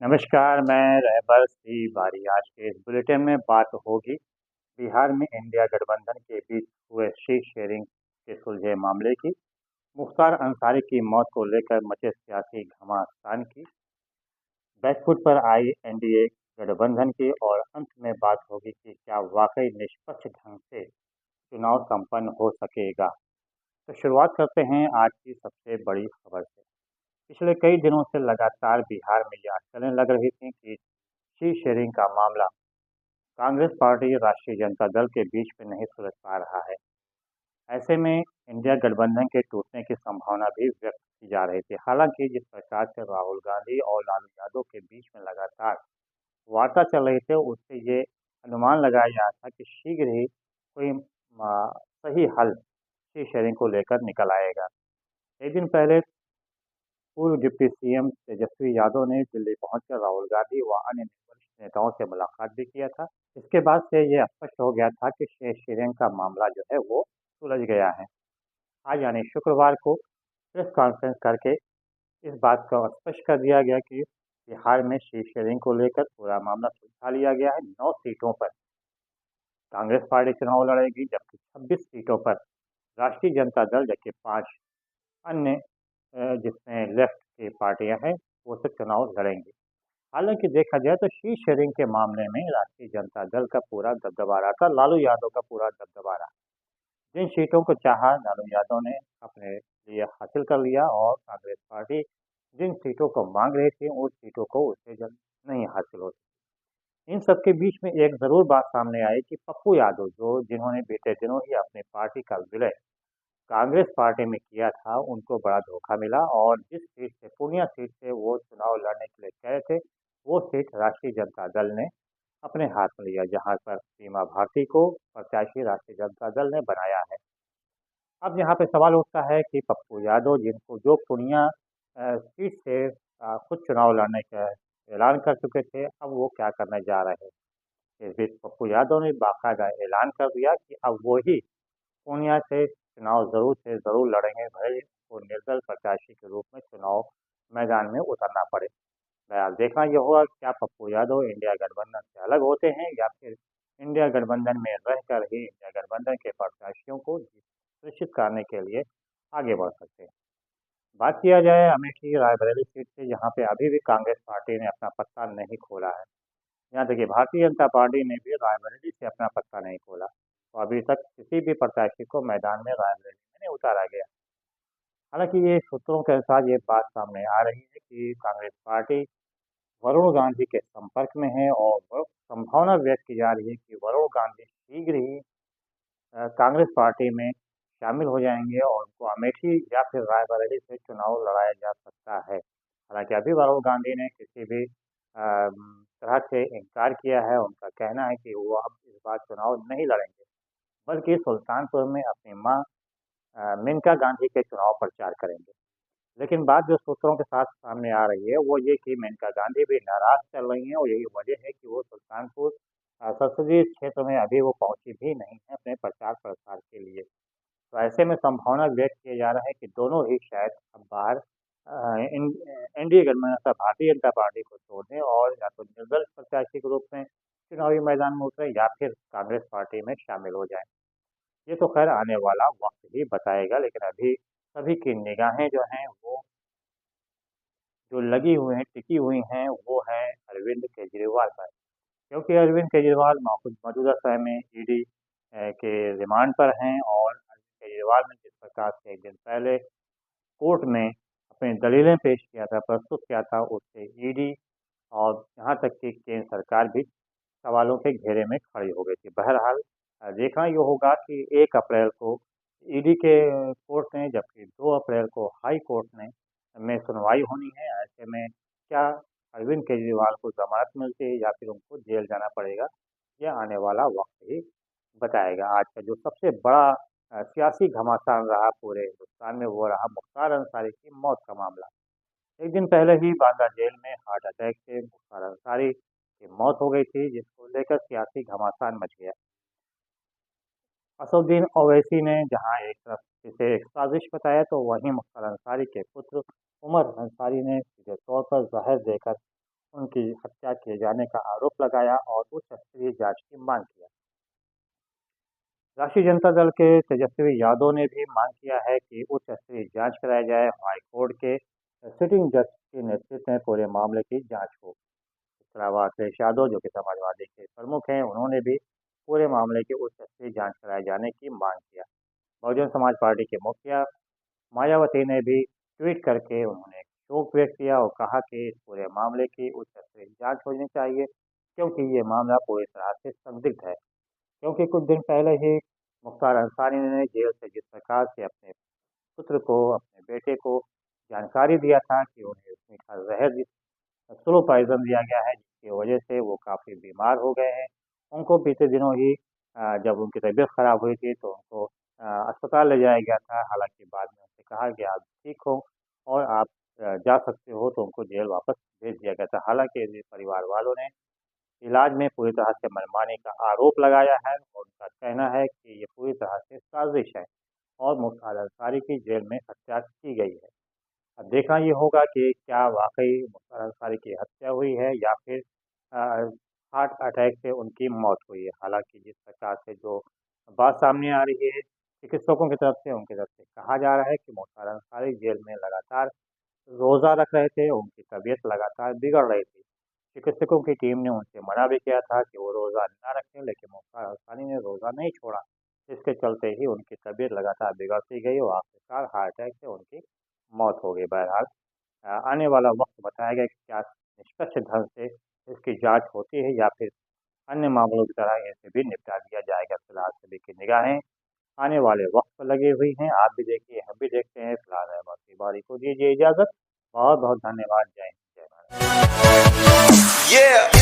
नमस्कार, मैं रहबर सी बारी। आज के इस बुलेटिन में बात होगी बिहार में इंडिया गठबंधन के बीच हुए सीट शेयरिंग के सुलझे मामले की, मुख्तार अंसारी की मौत को लेकर मचे सियासी घमासान की, बैकफुट पर आई एनडीए गठबंधन की और अंत में बात होगी कि क्या वाकई निष्पक्ष ढंग से चुनाव संपन्न हो सकेगा। तो शुरुआत करते हैं आज की सबसे बड़ी खबर से। पिछले कई दिनों से लगातार बिहार में ये अटकलें लग रही थी कि सीट शेयरिंग का मामला कांग्रेस पार्टी राष्ट्रीय जनता दल के बीच में नहीं सुलझ पा रहा है। ऐसे में इंडिया गठबंधन के टूटने की संभावना भी व्यक्त की जा रही थी। हालांकि जिस प्रकार से राहुल गांधी और लालू यादव के बीच में लगातार वार्ता चल रही थी, उससे ये अनुमान लगाया जा था कि शीघ्र ही कोई सही हल सीट शेयरिंग को लेकर निकल आएगा। एक दिन पहले पूर्व डिप्टी सीएम तेजस्वी यादव ने दिल्ली पहुंचकर राहुल गांधी व अन्य वरिष्ठ नेताओं से मुलाकात भी किया था। इसके बाद से ये स्पष्ट हो गया था कि शेष शेयरिंग का मामला जो है वो सुलझ गया है। आज यानी शुक्रवार को प्रेस कॉन्फ्रेंस करके इस बात को स्पष्ट कर दिया गया कि बिहार में सीट शेयरिंग को लेकर पूरा मामला सुलझा लिया गया है। 9 सीटों पर कांग्रेस पार्टी चुनाव लड़ेगी, जबकि 26 सीटों पर राष्ट्रीय जनता दल, जबकि 5 अन्य जिसमें लेफ्ट की पार्टियां हैं वो सब चुनाव लड़ेंगी। हालांकि देखा जाए तो सीट शेयरिंग के मामले में राष्ट्रीय जनता दल का पूरा दबदबा रहा था, लालू यादव का पूरा दबदबा रहा। जिन सीटों को चाहा लालू यादव ने अपने लिए हासिल कर लिया और कांग्रेस पार्टी जिन सीटों को मांग रही थी उन सीटों को उससे जल्द नहीं हासिल हो सकी। इन सबके बीच में एक जरूर बात सामने आई कि पप्पू यादव, जो जिन्होंने बीते दिनों ही अपनी पार्टी का विलय कांग्रेस पार्टी में किया था, उनको बड़ा धोखा मिला और जिस सीट से पूर्णिया सीट से वो चुनाव लड़ने के लिए गए थे, वो सीट राष्ट्रीय जनता दल ने अपने हाथ में लिया, जहां पर सीमा भारती को प्रत्याशी राष्ट्रीय जनता दल ने बनाया है। अब यहाँ पे सवाल उठता है कि पप्पू यादव, जिनको जो पूर्णिया सीट से खुद चुनाव लड़ने का ऐलान कर चुके थे, अब वो क्या करने जा रहे हैं। इस बीच पप्पू यादव ने बाकायदा ऐलान कर दिया कि अब वो ही पूर्णिया से चुनाव जरूर से जरूर लड़ेंगे, भले वो निर्दल प्रत्याशी के रूप में चुनाव मैदान में उतरना पड़े। बहरहाल देखना यह होगा कि क्या पप्पू यादव इंडिया गठबंधन से अलग होते हैं या फिर इंडिया गठबंधन में रहकर ही इंडिया गठबंधन के प्रत्याशियों को सुनिश्चित करने के लिए आगे बढ़ सकते हैं। बात किया जाए अमेठी रायबरेली सीट से, यहाँ पे अभी भी कांग्रेस पार्टी ने अपना पत्ता नहीं खोला है। यहाँ देखिए, भारतीय जनता पार्टी ने भी रायबरेली से अपना पत्ता नहीं खोला, तो अभी तक किसी भी प्रत्याशी को मैदान में रायबरेली में नहीं उतारा गया। हालांकि ये सूत्रों के अनुसार ये बात सामने आ रही है कि कांग्रेस पार्टी वरुण गांधी के संपर्क में है और संभावना व्यक्त की जा रही है कि वरुण गांधी शीघ्र ही कांग्रेस पार्टी में शामिल हो जाएंगे और उनको अमेठी या फिर रायबरेली से चुनाव लड़ाया जा सकता है। हालांकि अभी वरुण गांधी ने किसी भी तरह से इनकार किया है। उनका कहना है कि वो अब इस बार चुनाव नहीं लड़ेंगे, बल्कि सुल्तानपुर में अपनी मां मेनका गांधी के चुनाव प्रचार करेंगे। लेकिन बात जो सूत्रों के साथ सामने आ रही है वो ये कि मेनका गांधी भी नाराज चल रही हैं और यही वजह है कि वो सुल्तानपुर संसदीय क्षेत्र में अभी वो पहुंची भी नहीं है अपने प्रचार प्रसार के लिए। तो ऐसे में संभावना व्यक्त किया जा रहा है कि दोनों ही शायद अब बाहर एनडीए गठबंधन अर्थात भारतीय जनता पार्टी को छोड़ दें और या तो निर्दल प्रत्याशी के रूप में चुनावी मैदान में उतरे या फिर कांग्रेस पार्टी में शामिल हो जाए। ये तो खैर आने वाला वक्त ही बताएगा, लेकिन अभी सभी की निगाहें जो हैं वो जो लगी हुई हैं, टिकी हुई हैं, वो है अरविंद केजरीवाल पर। क्योंकि अरविंद केजरीवाल मौजूदा समय में ईडी के रिमांड पर हैं और अरविंद केजरीवाल ने जिस प्रकार से एक दिन पहले कोर्ट में अपनी दलीलें पेश किया था, प्रस्तुत किया था, उससे ईडी और यहाँ तक कि केंद्र सरकार भी सवालों के घेरे में खड़ी हो गई थी। बहरहाल देखना ये होगा कि 1 अप्रैल को ईडी के कोर्ट ने, जबकि 2 अप्रैल को हाई कोर्ट में सुनवाई होनी है। ऐसे में क्या अरविंद केजरीवाल को जमानत मिलती है या फिर उनको जेल जाना पड़ेगा, यह आने वाला वक्त ही बताएगा। आज का जो सबसे बड़ा सियासी घमासान रहा पूरे हिंदुस्तान में वो रहा मुख्तार अंसारी की मौत का मामला। एक दिन पहले ही बांदा जेल में हार्ट अटैक से मुख्तार अंसारी की मौत हो गई थी, जिसको लेकर सियासी घमासान मच गया। असदुद्दीन ओवैसी ने जहां एक तरफ इसे एक साजिश बताया, तो वहीं मुख्तार अंसारी के पुत्र उमर अंसारी ने सीधे तौर पर जहर देकर उनकी हत्या किए जाने का आरोप लगाया और उच्च स्तरीय जांच की मांग किया। राष्ट्रीय जनता दल के तेजस्वी यादव ने भी मांग किया है कि उच्च स्तरीय जांच कराई जाए। हाईकोर्ट के सिटिंग जज के नेतृत्व में पूरे मामले की जांच हो। इसके अलावा अखिलेश यादव, जो कि समाजवादी के प्रमुख हैं, उन्होंने भी पूरे मामले की उच्च स्तरीय जांच कराए जाने की मांग किया। बहुजन समाज पार्टी के मुखिया मायावती ने भी ट्वीट करके उन्होंने शोक व्यक्त किया और कहा कि इस पूरे मामले की उच्च स्तरीय जांच होनी चाहिए, क्योंकि ये मामला पूरी तरह से संदिग्ध है। क्योंकि कुछ दिन पहले ही मुख्तार अंसारी ने जेल से जिस प्रकार से अपने पुत्र को, अपने बेटे को जानकारी दिया था कि उन्हें मीठा जहर, स्लो पॉइजन दिया गया है, जिसकी वजह से वो काफ़ी बीमार हो गए हैं। उनको बीते दिनों ही जब उनकी तबीयत खराब हुई थी तो उनको अस्पताल ले जाया गया था। हालाँकि बाद में उनसे कहा गया आप ठीक हो और आप जा सकते हो, तो उनको जेल वापस भेज दिया गया था। हालाँकि इनके परिवार वालों ने इलाज में पूरी तरह से मनमानी का आरोप लगाया है और उनका कहना है कि ये पूरी तरह से साजिश है और मुख्तार अंसारी की जेल में हत्या की गई है। अब देखना ये होगा कि क्या वाक़ई मुख्तार अंसारी की हत्या हुई है या फिर अ, हार्ट अटैक से उनकी मौत हुई है। हालाँकि जिस प्रकार से जो बात सामने आ रही है, चिकित्सकों की तरफ से, उनकी तरफ से कहा जा रहा है कि मुख्तार अंसारी जेल में लगातार रोज़ा रख रहे थे, उनकी तबीयत लगातार बिगड़ रही थी। चिकित्सकों की टीम ने उनसे मना भी किया था कि वो रोज़ा ना रखें, लेकिन मुख्तार अंसारी ने रोज़ा नहीं छोड़ा। इसके चलते ही उनकी तबीयत लगातार बिगड़ती गई और आखिरकार हार्ट अटैक से उनकी मौत हो गई। बहरहाल आने वाला वक्त बताएगा कि क्या निष्पक्ष ढंग से इसकी जांच होती है या फिर अन्य मामलों की तरह इसे भी निपटा दिया जाएगा। फिलहाल सभी की निगाहें आने वाले वक्त पर लगी हुई हैं। आप भी देखिए, हम भी देखते हैं। फिलहाल रहमान तिवारी को दीजिए इजाज़त। बहुत बहुत धन्यवाद। जय हिंद, जय भारत। Yeah.